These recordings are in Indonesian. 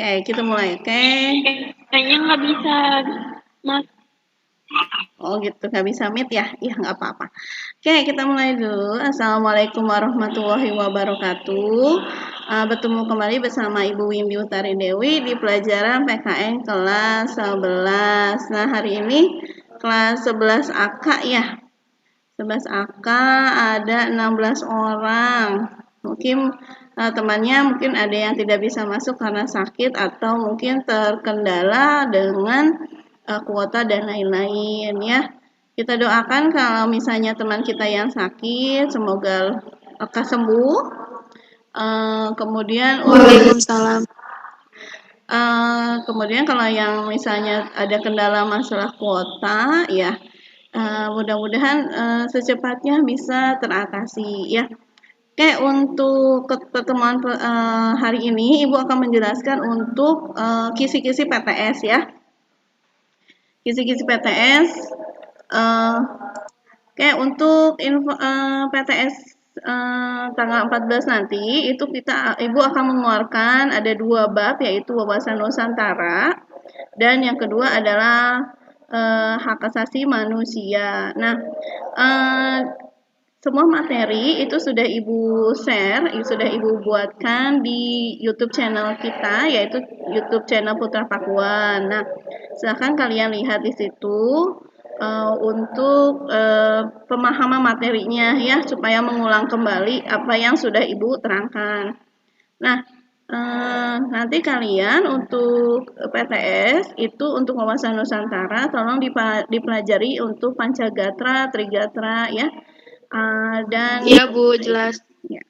Oke, kita mulai. Oke. Kayaknya nggak bisa, Mas. Oh gitu, nggak bisa meet ya? Iya, nggak apa-apa. Oke, kita mulai dulu. Assalamualaikum warahmatullahi wabarakatuh. Bertemu kembali bersama Ibu Windy Utari Dewi di pelajaran PKN kelas 11. Nah, hari ini kelas 11 AK ya. 11 AK ada 16 orang. Mungkin temannya mungkin ada yang tidak bisa masuk karena sakit atau mungkin terkendala dengan kuota dan lain-lain ya. Kita doakan kalau misalnya teman kita yang sakit semoga lekas sembuh. Kemudian Waalaikumsalam. kemudian kalau yang misalnya ada kendala masalah kuota ya, mudah-mudahan secepatnya bisa teratasi ya. Oke, untuk pertemuan hari ini Ibu akan menjelaskan untuk kisi-kisi PTS ya. Kisi-kisi PTS. Oke, untuk info PTS tanggal 14 nanti itu Ibu akan mengeluarkan ada 2 bab, yaitu wawasan Nusantara dan yang kedua adalah hak asasi manusia. Nah, semua materi itu sudah Ibu share, sudah Ibu buatkan di YouTube channel kita, yaitu YouTube channel Putra Pakuan. Nah, silahkan kalian lihat di situ untuk pemahaman materinya ya, supaya mengulang kembali apa yang sudah Ibu terangkan. Nah, nanti kalian untuk PTS itu untuk wawasan Nusantara tolong dipelajari untuk Pancagatra, Trigatra ya. Dan Iya, Bu, jelas. ya,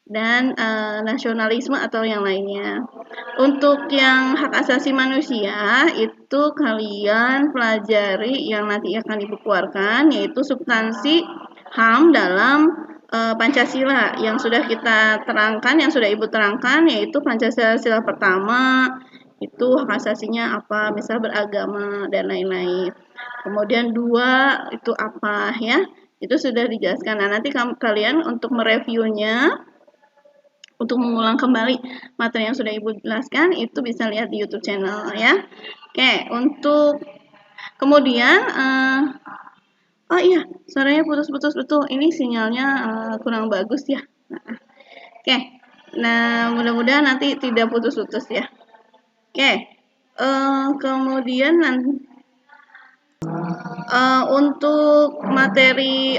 dan nasionalisme atau yang lainnya. Untuk yang hak asasi manusia itu kalian pelajari yang nanti akan Ibu keluarkan, yaitu substansi HAM dalam Pancasila yang sudah kita terangkan, yang sudah Ibu terangkan, yaitu Pancasila sila pertama itu hak asasinya apa, misal beragama dan lain-lain. Kemudian 2 itu apa ya? Itu sudah dijelaskan. Nah, nanti kalian untuk mereviewnya, untuk mengulang kembali materi yang sudah Ibu jelaskan, itu bisa lihat di YouTube channel ya. Oke, untuk kemudian, oh iya, suaranya putus-putus betul. Ini sinyalnya kurang bagus ya. Oke, nah mudah-mudahan nanti tidak putus-putus ya. Oke, kemudian nanti untuk materi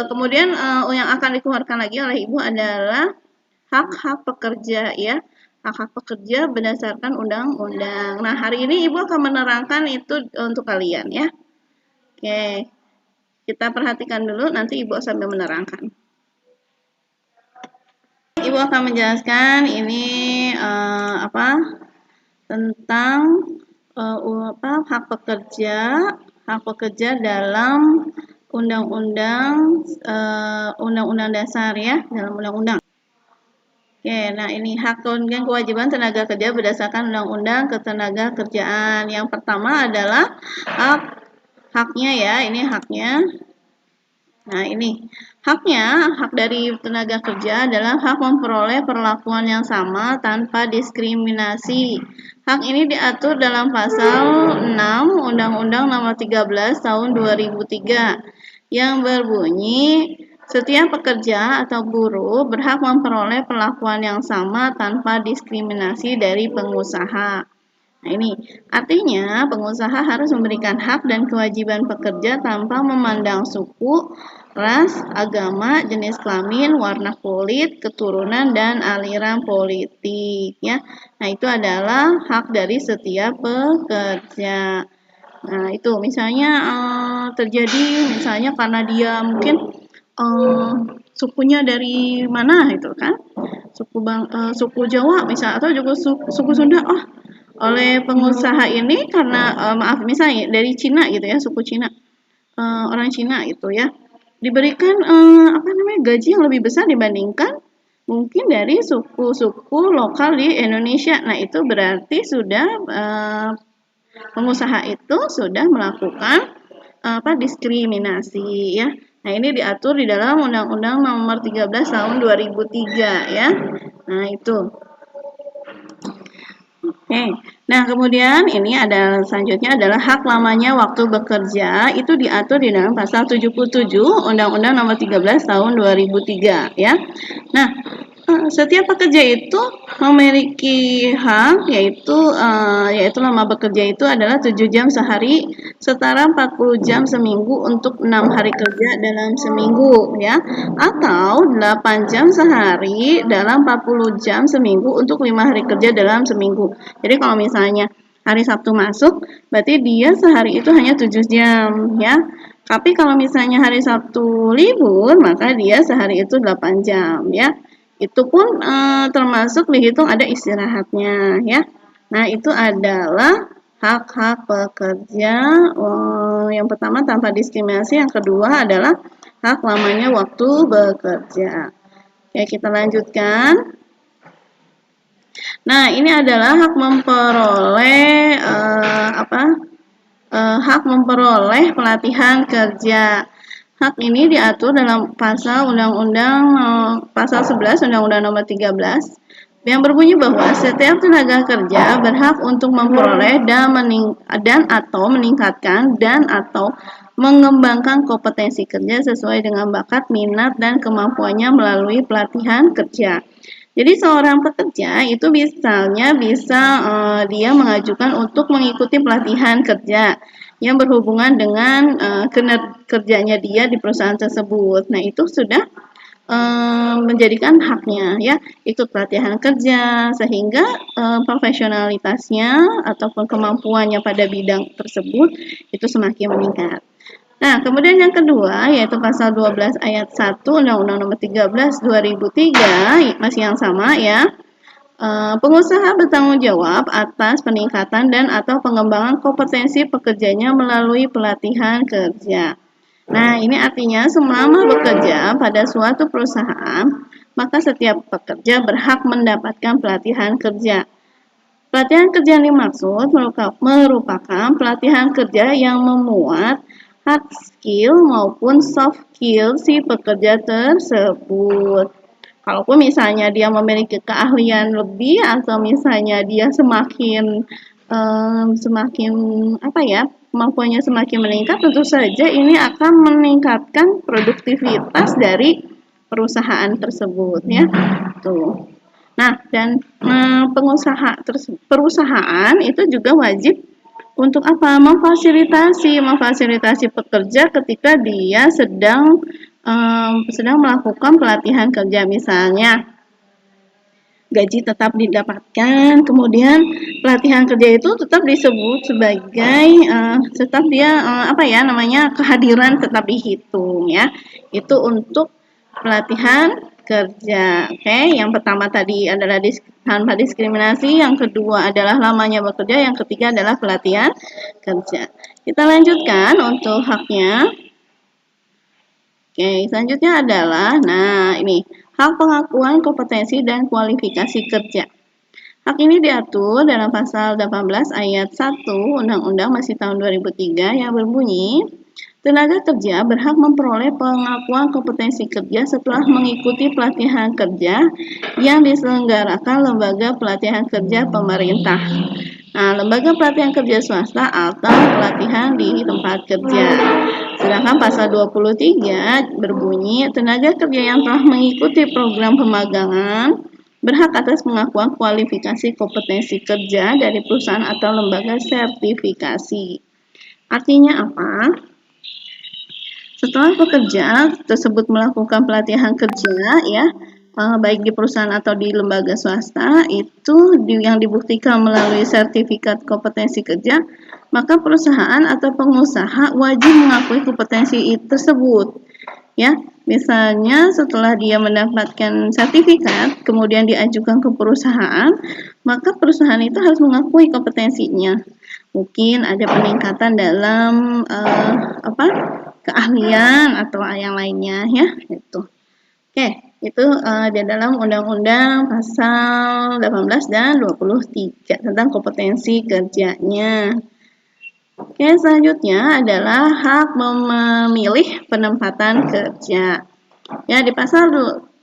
kemudian yang akan dikeluarkan lagi oleh Ibu adalah hak-hak pekerja ya. Hak-hak pekerja berdasarkan undang-undang. Nah, hari ini Ibu akan menerangkan itu untuk kalian ya. Oke. Kita perhatikan dulu, nanti Ibu sambil menerangkan. Ibu akan menjelaskan ini tentang hak pekerja dalam undang-undang dasar ya, dalam undang-undang. Oke, nah ini hak dan kewajiban tenaga kerja berdasarkan undang-undang ketenagakerjaan. Yang pertama adalah haknya ya, ini haknya. Nah, ini haknya, hak dari tenaga kerja adalah hak memperoleh perlakuan yang sama tanpa diskriminasi. Hak ini diatur dalam pasal 6 Undang-Undang Nomor 13 Tahun 2003 yang berbunyi setiap pekerja atau buruh berhak memperoleh perlakuan yang sama tanpa diskriminasi dari pengusaha. Nah, ini artinya pengusaha harus memberikan hak dan kewajiban pekerja tanpa memandang suku, ras, agama, jenis kelamin, warna kulit, keturunan, dan aliran politik. Ya, nah itu adalah hak dari setiap pekerja. Nah itu misalnya terjadi misalnya karena dia mungkin sukunya dari mana itu kan, suku Jawa misal atau juga suku Sunda. Oh, oleh pengusaha ini karena maaf misalnya dari Cina gitu ya, suku Cina, orang Cina itu ya, diberikan gaji yang lebih besar dibandingkan mungkin dari suku-suku lokal di Indonesia. Nah, itu berarti sudah pengusaha itu sudah melakukan diskriminasi ya. Nah, ini diatur di dalam Undang-Undang Nomor 13 Tahun 2003 ya. Nah, itu. Oke. Nah, kemudian ini ada selanjutnya adalah hak lamanya waktu bekerja. Itu diatur di dalam pasal 77 Undang-Undang Nomor 13 Tahun 2003 ya. Nah, setiap pekerja itu memiliki hak yaitu lama bekerja itu adalah 7 jam sehari setara 40 jam seminggu untuk 6 hari kerja dalam seminggu ya, atau 8 jam sehari dalam 40 jam seminggu untuk 5 hari kerja dalam seminggu. Jadi kalau misalnya hari Sabtu masuk, berarti dia sehari itu hanya 7 jam ya. Tapi kalau misalnya hari Sabtu libur, maka dia sehari itu 8 jam ya. Itu pun termasuk dihitung ada istirahatnya ya. Nah, itu adalah hak-hak pekerja. Yang pertama tanpa diskriminasi, yang kedua adalah hak lamanya waktu bekerja. Oke, kita lanjutkan. Nah, ini adalah hak memperoleh hak memperoleh pelatihan kerja. Hak ini diatur dalam pasal pasal 11 Undang-Undang Nomor 13 yang berbunyi bahwa setiap tenaga kerja berhak untuk memperoleh dan atau meningkatkan dan atau mengembangkan kompetensi kerja sesuai dengan bakat, minat, dan kemampuannya melalui pelatihan kerja. Jadi seorang pekerja itu misalnya bisa dia mengajukan untuk mengikuti pelatihan kerja yang berhubungan dengan kerjanya dia di perusahaan tersebut. Nah, itu sudah menjadikan haknya ya, ikut pelatihan kerja sehingga profesionalitasnya ataupun kemampuannya pada bidang tersebut itu semakin meningkat. Nah, kemudian yang kedua yaitu pasal 12 ayat 1 Undang-Undang Nomor 13 2003 masih yang sama ya. Pengusaha bertanggung jawab atas peningkatan dan atau pengembangan kompetensi pekerjanya melalui pelatihan kerja. Nah, ini artinya selama bekerja pada suatu perusahaan, maka setiap pekerja berhak mendapatkan pelatihan kerja. Pelatihan kerja yang dimaksud merupakan pelatihan kerja yang memuat hard skill maupun soft skill si pekerja tersebut. Kalaupun misalnya dia memiliki keahlian lebih atau misalnya dia semakin kemampuannya semakin meningkat, tentu saja ini akan meningkatkan produktivitas dari perusahaan tersebut ya. Tuh. Nah, dan perusahaan itu juga wajib untuk apa? Memfasilitasi pekerja ketika dia sedang melakukan pelatihan kerja, misalnya gaji tetap didapatkan, kemudian pelatihan kerja itu tetap disebut sebagai kehadiran tetap dihitung ya. Itu untuk pelatihan kerja. Oke, yang pertama tadi adalah tanpa diskriminasi, yang kedua adalah lamanya bekerja, yang ketiga adalah pelatihan kerja. Kita lanjutkan untuk haknya. Oke, selanjutnya adalah ini hak pengakuan kompetensi dan kualifikasi kerja. Hak ini diatur dalam pasal 18 ayat 1 Undang-Undang masih tahun 2003 yang berbunyi, tenaga kerja berhak memperoleh pengakuan kompetensi kerja setelah mengikuti pelatihan kerja yang diselenggarakan lembaga pelatihan kerja pemerintah. Nah, lembaga pelatihan kerja swasta atau pelatihan di tempat kerja. Sedangkan pasal 23 berbunyi, tenaga kerja yang telah mengikuti program pemagangan berhak atas pengakuan kualifikasi kompetensi kerja dari perusahaan atau lembaga sertifikasi. Artinya apa? Setelah pekerja tersebut melakukan pelatihan kerja ya, baik di perusahaan atau di lembaga swasta, itu yang dibuktikan melalui sertifikat kompetensi kerja, maka perusahaan atau pengusaha wajib mengakui kompetensi tersebut. Ya, misalnya setelah dia mendapatkan sertifikat, kemudian diajukan ke perusahaan, maka perusahaan itu harus mengakui kompetensinya. Mungkin ada peningkatan dalam keahlian atau yang lainnya ya, itu. Oke, itu di dalam Undang-Undang pasal 18 dan 23 tentang kompetensi kerjanya. Oke, selanjutnya adalah hak memilih penempatan kerja. Ya, di pasal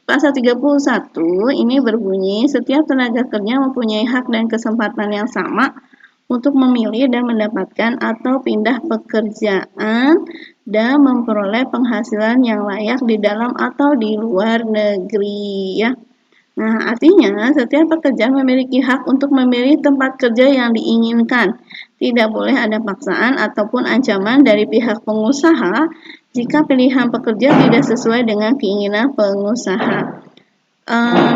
Pasal 31 ini berbunyi, setiap tenaga kerja mempunyai hak dan kesempatan yang sama untuk memilih dan mendapatkan atau pindah pekerjaan dan memperoleh penghasilan yang layak di dalam atau di luar negeri, ya. Nah, artinya setiap pekerja memiliki hak untuk memilih tempat kerja yang diinginkan. Tidak boleh ada paksaan ataupun ancaman dari pihak pengusaha jika pilihan pekerja tidak sesuai dengan keinginan pengusaha.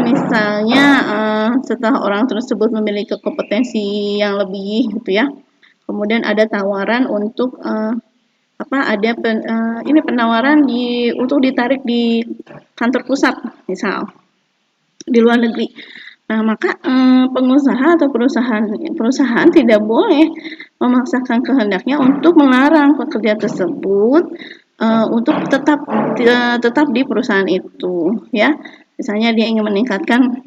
Misalnya setelah orang tersebut memiliki kompetensi yang lebih, gitu ya. Kemudian ada tawaran untuk ini penawaran untuk ditarik di kantor pusat, misal di luar negeri. Nah, maka pengusaha atau perusahaan tidak boleh memaksakan kehendaknya untuk melarang pekerja tersebut untuk tetap di perusahaan itu, ya. Misalnya dia ingin meningkatkan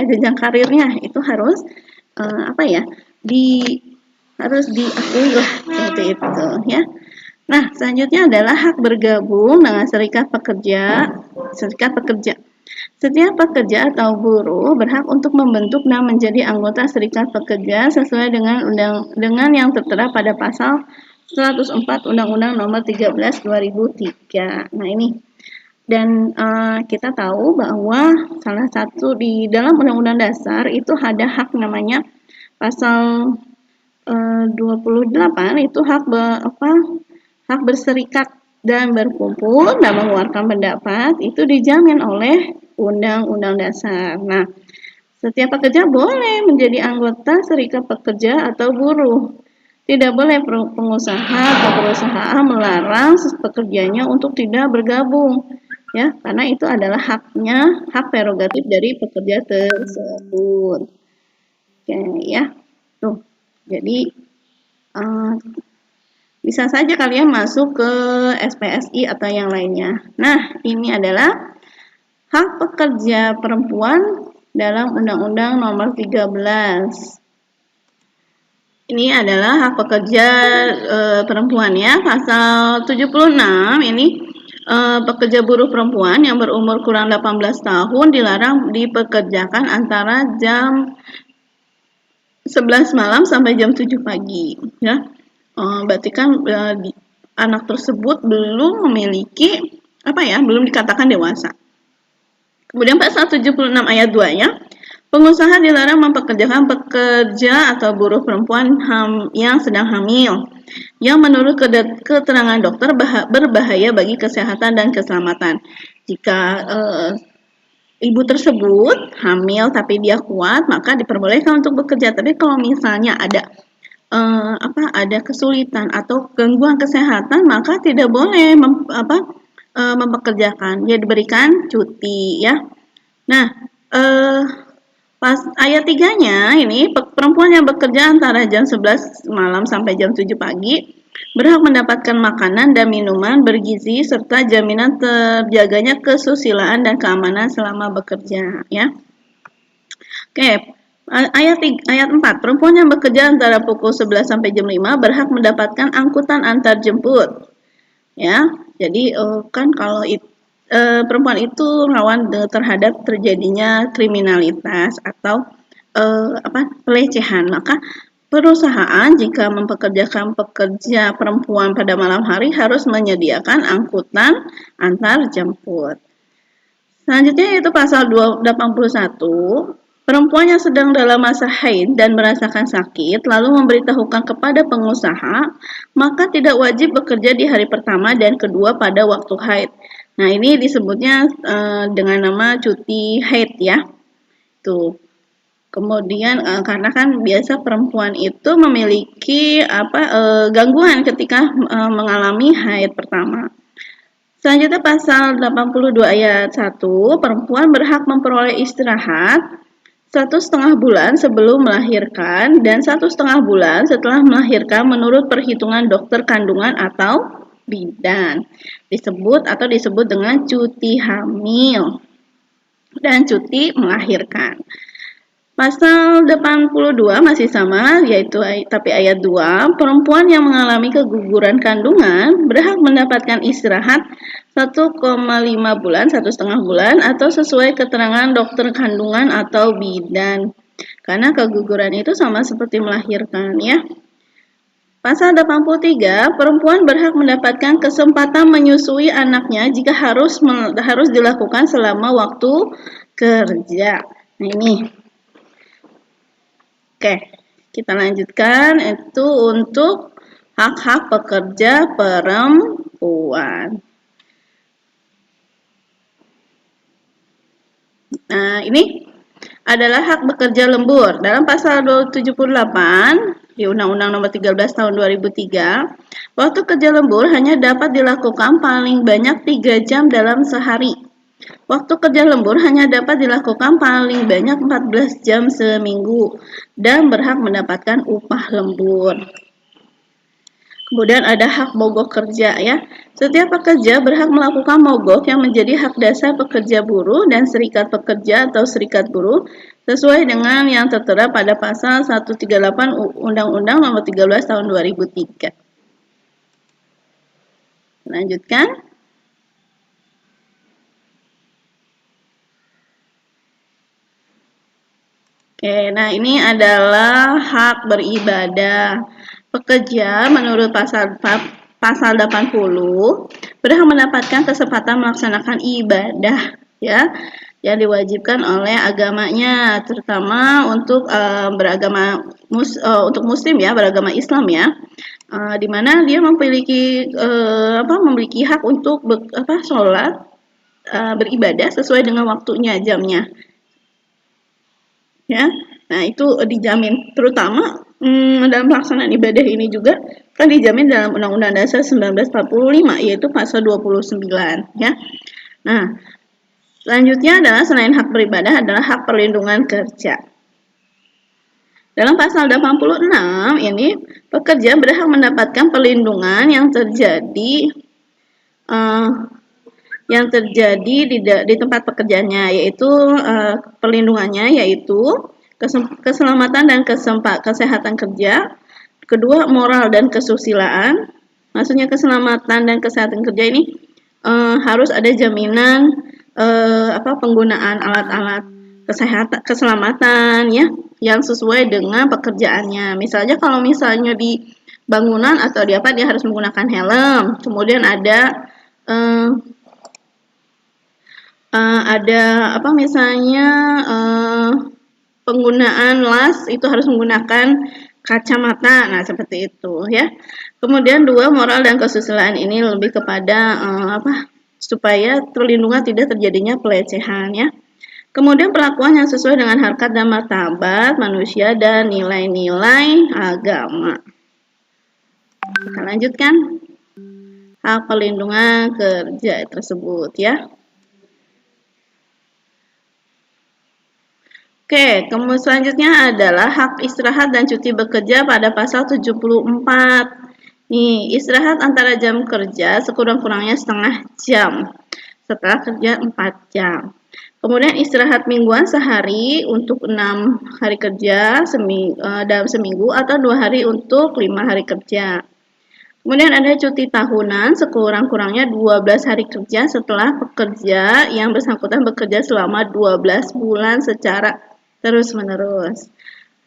jenjang karirnya, itu harus harus diakui lah, seperti itu, ya. Nah, selanjutnya adalah hak bergabung dengan serikat pekerja. Setiap pekerja atau buruh berhak untuk membentuk dan menjadi anggota serikat pekerja sesuai dengan yang tertera pada pasal 104 Undang-Undang Nomor 13 2003. Nah, ini. Dan kita tahu bahwa salah satu di dalam Undang-Undang Dasar itu ada hak namanya pasal 28 itu hak berserikat dan berkumpul dan mengeluarkan pendapat itu dijamin oleh Undang-Undang Dasar. Nah, setiap pekerja boleh menjadi anggota serikat pekerja atau buruh. Tidak boleh pengusaha atau perusahaan melarang pekerjanya untuk tidak bergabung, ya, karena itu adalah hak prerogatif dari pekerja tersebut. Oke, ya. Tuh. Jadi bisa saja kalian masuk ke SPSI atau yang lainnya. Nah, ini adalah hak pekerja perempuan dalam Undang-Undang Nomor 13. Ini adalah hak pekerja perempuan, ya. Pasal 76 ini pekerja buruh perempuan yang berumur kurang 18 tahun dilarang dipekerjakan antara jam 11 malam sampai jam 7 pagi, ya. Berarti kan anak tersebut belum memiliki belum dikatakan dewasa. Kemudian pasal 76 ayat 2-nya, pengusaha dilarang mempekerjakan pekerja atau buruh perempuan yang sedang hamil, yang menurut keterangan dokter berbahaya bagi kesehatan dan keselamatan. Jika ibu tersebut hamil tapi dia kuat, maka diperbolehkan untuk bekerja. Tapi kalau misalnya ada kesulitan atau gangguan kesehatan, maka tidak boleh mempekerjakan, dia diberikan cuti, ya. Nah, pas ayat 3-nya ini, perempuan yang bekerja antara jam 11 malam sampai jam 7 pagi berhak mendapatkan makanan dan minuman bergizi serta jaminan terjaganya kesusilaan dan keamanan selama bekerja, ya. Oke, ayat 4, perempuan yang bekerja antara pukul 11 sampai jam 5 berhak mendapatkan angkutan antar jemput, ya. Jadi kan kalau perempuan itu rawan terhadap terjadinya kriminalitas atau pelecehan, maka perusahaan jika mempekerjakan pekerja perempuan pada malam hari harus menyediakan angkutan antar jemput. Selanjutnya yaitu pasal 81, perempuan yang sedang dalam masa haid dan merasakan sakit lalu memberitahukan kepada pengusaha, maka tidak wajib bekerja di hari pertama dan kedua pada waktu haid. Nah, ini disebutnya dengan nama cuti haid, ya. Tuh. Kemudian karena kan biasa perempuan itu memiliki gangguan ketika mengalami haid pertama. Selanjutnya pasal 82 ayat 1, perempuan berhak memperoleh istirahat 1,5 bulan sebelum melahirkan dan 1,5 bulan setelah melahirkan menurut perhitungan dokter kandungan atau bidan. Disebut dengan cuti hamil dan cuti melahirkan. Pasal 82 masih sama, yaitu tapi ayat 2, perempuan yang mengalami keguguran kandungan berhak mendapatkan istirahat 1,5 bulan, 1,5 bulan, atau sesuai keterangan dokter kandungan atau bidan. Karena keguguran itu sama seperti melahirkan, ya. Pasal 83, perempuan berhak mendapatkan kesempatan menyusui anaknya jika harus dilakukan selama waktu kerja. Nah, ini. Oke, kita lanjutkan. Itu untuk hak-hak pekerja perempuan. Nah, ini adalah hak bekerja lembur. Dalam pasal 278 di Undang-Undang Nomor 13 Tahun 2003, waktu kerja lembur hanya dapat dilakukan paling banyak 3 jam dalam sehari. Waktu kerja lembur hanya dapat dilakukan paling banyak 14 jam seminggu dan berhak mendapatkan upah lembur. Kemudian ada hak mogok kerja, ya. Setiap pekerja berhak melakukan mogok yang menjadi hak dasar pekerja buruh dan serikat pekerja atau serikat buruh sesuai dengan yang tertera pada pasal 138 Undang-Undang Nomor 13 Tahun 2003. Lanjutkan. Oke, nah ini adalah hak beribadah. Pekerja menurut pasal 80 berhak mendapatkan kesempatan melaksanakan ibadah, ya, yang diwajibkan oleh agamanya, terutama untuk untuk muslim, ya, beragama Islam, ya, di mana dia memiliki memiliki hak untuk sholat, beribadah sesuai dengan waktunya, jamnya. Ya, nah itu dijamin, terutama dalam pelaksanaan ibadah ini juga kan dijamin dalam Undang-Undang Dasar 1945, yaitu pasal 29, ya. Nah, selanjutnya adalah selain hak beribadah adalah hak perlindungan kerja. Dalam pasal 86 ini, pekerja berhak mendapatkan perlindungan yang terjadi di tempat pekerjaannya, yaitu perlindungannya yaitu keselamatan dan kesehatan kerja. Kedua, moral dan kesusilaan. Maksudnya keselamatan dan kesehatan kerja ini harus ada jaminan penggunaan alat-alat keselamatan, ya, yang sesuai dengan pekerjaannya. Misalnya kalau misalnya di bangunan atau di apa, dia harus menggunakan helm. Kemudian ada misalnya penggunaan las itu harus menggunakan kacamata. Nah, seperti itu, ya. Kemudian 2, moral dan kesusilaan ini lebih kepada supaya perlindungan tidak terjadinya pelecehan, ya. Kemudian perlakuan yang sesuai dengan harkat dan martabat manusia dan nilai-nilai agama. Kita lanjutkan hak perlindungan kerja tersebut, ya. Oke, kemudian selanjutnya adalah hak istirahat dan cuti bekerja pada pasal 74. Nih, istirahat antara jam kerja sekurang-kurangnya setengah jam setelah kerja 4 jam. Kemudian istirahat mingguan sehari untuk 6 hari kerja dalam seminggu atau 2 hari untuk 5 hari kerja. Kemudian ada cuti tahunan sekurang-kurangnya 12 hari kerja setelah pekerja yang bersangkutan bekerja selama 12 bulan secara terus-menerus.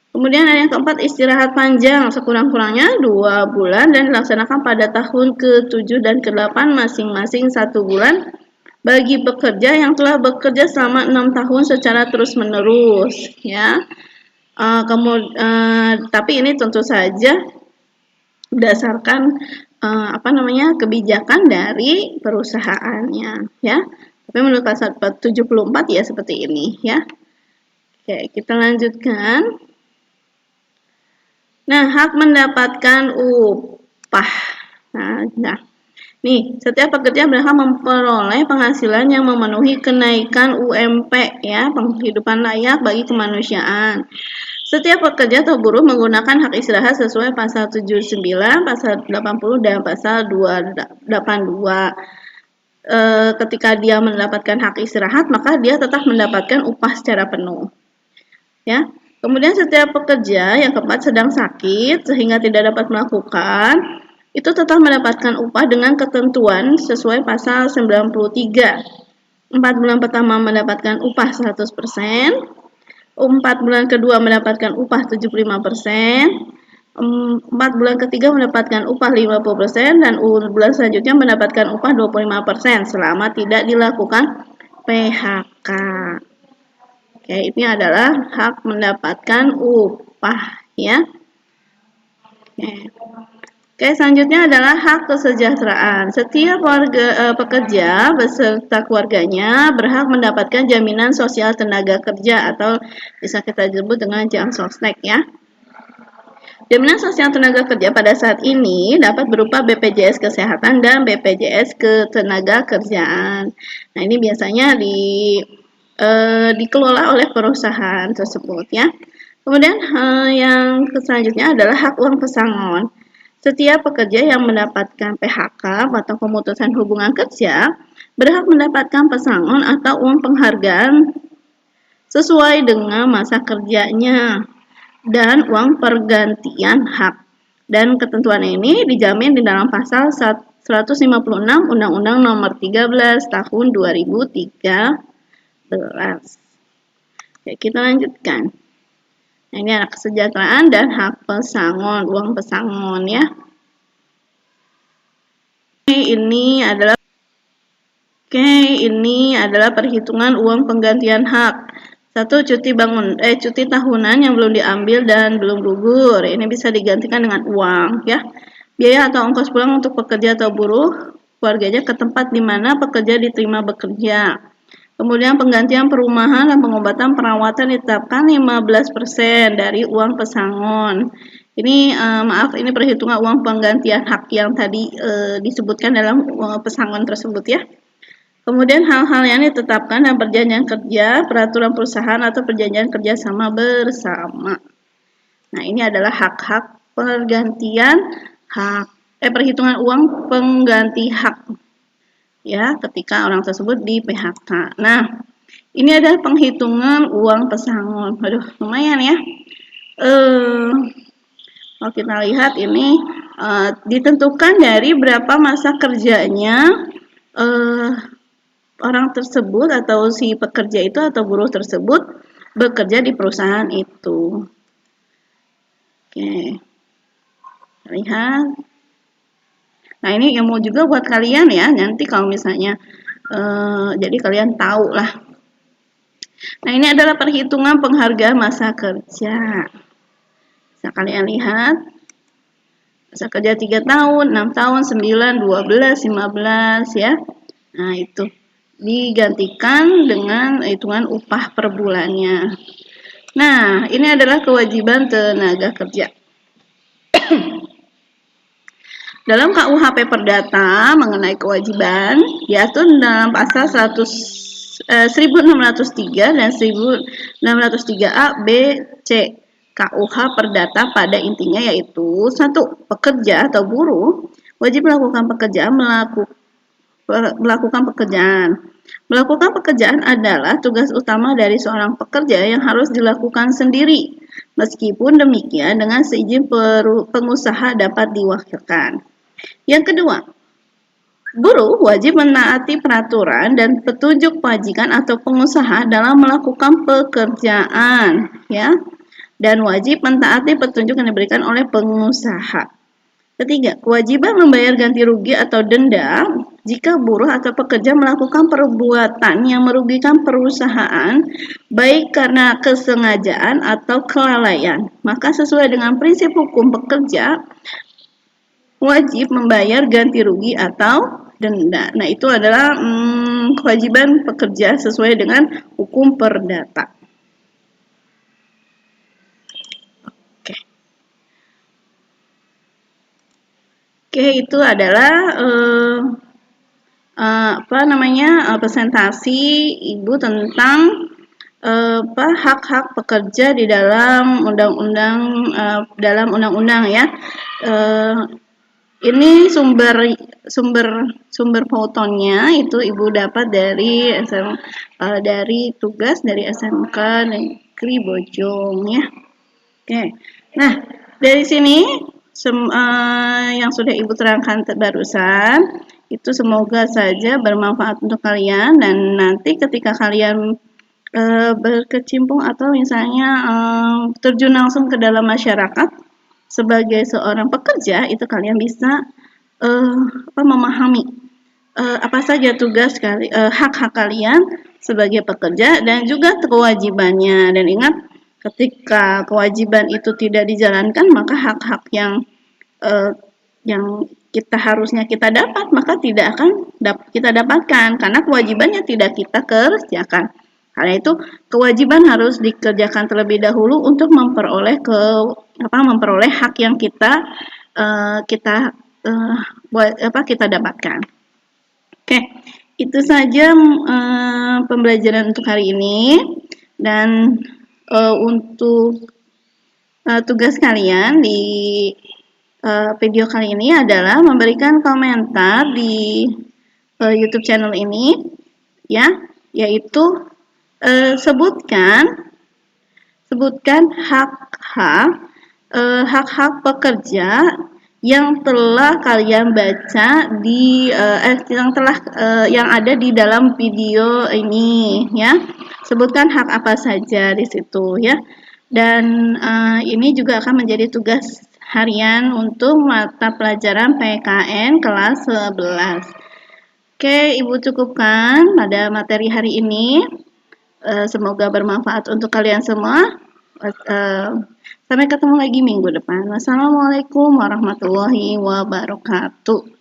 Kemudian ada yang keempat, istirahat panjang sekurang-kurangnya 2 bulan dan dilaksanakan pada tahun ke-7 dan ke-8 masing-masing 1 bulan bagi pekerja yang telah bekerja selama 6 tahun secara terus-menerus, ya. Tapi ini tentu saja berdasarkan kebijakan dari perusahaannya, ya. Tapi menurut pasal 74 ya seperti ini, ya. Oke, kita lanjutkan. Nah, hak mendapatkan upah. Nah, nih, setiap pekerja berhak memperoleh penghasilan yang memenuhi kenaikan UMP, ya, penghidupan layak bagi kemanusiaan. Setiap pekerja atau buruh menggunakan hak istirahat sesuai pasal 79, pasal 80, dan pasal 282. Ketika dia mendapatkan hak istirahat, maka dia tetap mendapatkan upah secara penuh. Ya, Kemudian setiap pekerja yang keempat sedang sakit sehingga tidak dapat melakukan, itu tetap mendapatkan upah dengan ketentuan sesuai pasal 93. 4 bulan pertama mendapatkan upah 100%, 4 bulan kedua mendapatkan upah 75%, 4 bulan ketiga mendapatkan upah 50%, dan bulan selanjutnya mendapatkan upah 25% selama tidak dilakukan PHK. Oke, ini adalah hak mendapatkan upah ya. Oke, selanjutnya adalah hak kesejahteraan. Setiap pekerja beserta keluarganya berhak mendapatkan jaminan sosial tenaga kerja atau bisa kita sebut dengan JAMSOSTEK ya. Jaminan sosial tenaga kerja pada saat ini dapat berupa BPJS Kesehatan dan BPJS Ketenagakerjaan. Nah, ini biasanya dikelola oleh perusahaan tersebut ya. Kemudian yang selanjutnya adalah hak uang pesangon. Setiap pekerja yang mendapatkan PHK atau pemutusan hubungan kerja berhak mendapatkan pesangon atau uang penghargaan sesuai dengan masa kerjanya dan uang pergantian hak. Dan ketentuan ini dijamin di dalam pasal 156 Undang-Undang Nomor 13 Tahun 2013. Oke, kita lanjutkan. Nah, ini ada kesejahteraan dan hak pesangon, uang pesangon ya. Ini adalah perhitungan uang penggantian hak. 1. Cuti tahunan yang belum diambil dan belum gugur. Ini bisa digantikan dengan uang ya. Biaya atau ongkos pulang untuk pekerja atau buruh keluarganya ke tempat di mana pekerja diterima bekerja. Kemudian penggantian perumahan dan pengobatan perawatan ditetapkan 15% dari uang pesangon. Ini ini perhitungan uang penggantian hak yang tadi disebutkan dalam pesangon tersebut ya. Kemudian hal-hal yang ditetapkan dalam perjanjian kerja, peraturan perusahaan atau perjanjian kerjasama bersama. Nah, ini adalah hak-hak pergantian perhitungan uang pengganti hak ya ketika orang tersebut di PHK. Nah, ini adalah penghitungan uang pesangon. Waduh, lumayan ya. Kalau kita lihat ini ditentukan dari berapa masa kerjanya orang tersebut atau si pekerja itu atau buruh tersebut bekerja di perusahaan itu. Oke, lihat. Nah, ini ilmu juga buat kalian ya, nanti kalau misalnya jadi kalian tahu lah. Nah, ini adalah perhitungan penghargaan masa kerja. Bisa kalian lihat, masa kerja 3 tahun, 6 tahun, 9, 12, 15 ya. Nah, itu digantikan dengan hitungan upah per bulannya. Nah, ini adalah kewajiban tenaga kerja. Dalam KUHP Perdata mengenai kewajiban diatur dalam pasal 1603 dan 1603A, B, C KUH Perdata pada intinya yaitu 1. Pekerja atau buruh wajib melakukan pekerjaan. Melakukan pekerjaan adalah tugas utama dari seorang pekerja yang harus dilakukan sendiri. Meskipun demikian, dengan seizin pengusaha dapat diwakilkan. Yang kedua, buruh wajib menaati peraturan dan petunjuk majikan atau pengusaha dalam melakukan pekerjaan, ya, dan wajib mentaati petunjuk yang diberikan oleh pengusaha. Ketiga, kewajiban membayar ganti rugi atau denda jika buruh atau pekerja melakukan perbuatan yang merugikan perusahaan, baik karena kesengajaan atau kelalaian. Maka sesuai dengan prinsip hukum pekerja, wajib membayar ganti rugi atau denda. Nah, itu adalah kewajiban pekerja sesuai dengan hukum perdata. Oke, itu adalah presentasi Ibu tentang hak-hak pekerja di dalam undang-undang ya. Ini sumber fotonya itu Ibu dapat dari tugas dari SMK Fikri Bojong ya. Oke. Nah, dari sini yang sudah Ibu terangkan barusan itu semoga saja bermanfaat untuk kalian, dan nanti ketika kalian berkecimpung atau misalnya terjun langsung ke dalam masyarakat sebagai seorang pekerja, itu kalian bisa memahami apa saja tugas hak-hak kalian sebagai pekerja dan juga kewajibannya. Dan ingat, ketika kewajiban itu tidak dijalankan, maka hak-hak yang harusnya kita dapat, maka tidak akan kita dapatkan karena kewajibannya tidak kita kerjakan. Karena itu kewajiban harus dikerjakan terlebih dahulu untuk memperoleh hak yang kita dapatkan. Oke, itu saja pembelajaran untuk hari ini. Dan untuk tugas kalian di video kali ini adalah memberikan komentar di YouTube channel ini, ya, yaitu sebutkan hak-hak pekerja yang telah kalian baca yang ada di dalam video ini, ya. Sebutkan hak apa saja di situ, ya. Dan ini juga akan menjadi tugas harian untuk mata pelajaran PKN kelas 11. Oke, Ibu cukupkan pada materi hari ini. Semoga bermanfaat untuk kalian semua. Sampai ketemu lagi minggu depan. Wassalamualaikum warahmatullahi wabarakatuh.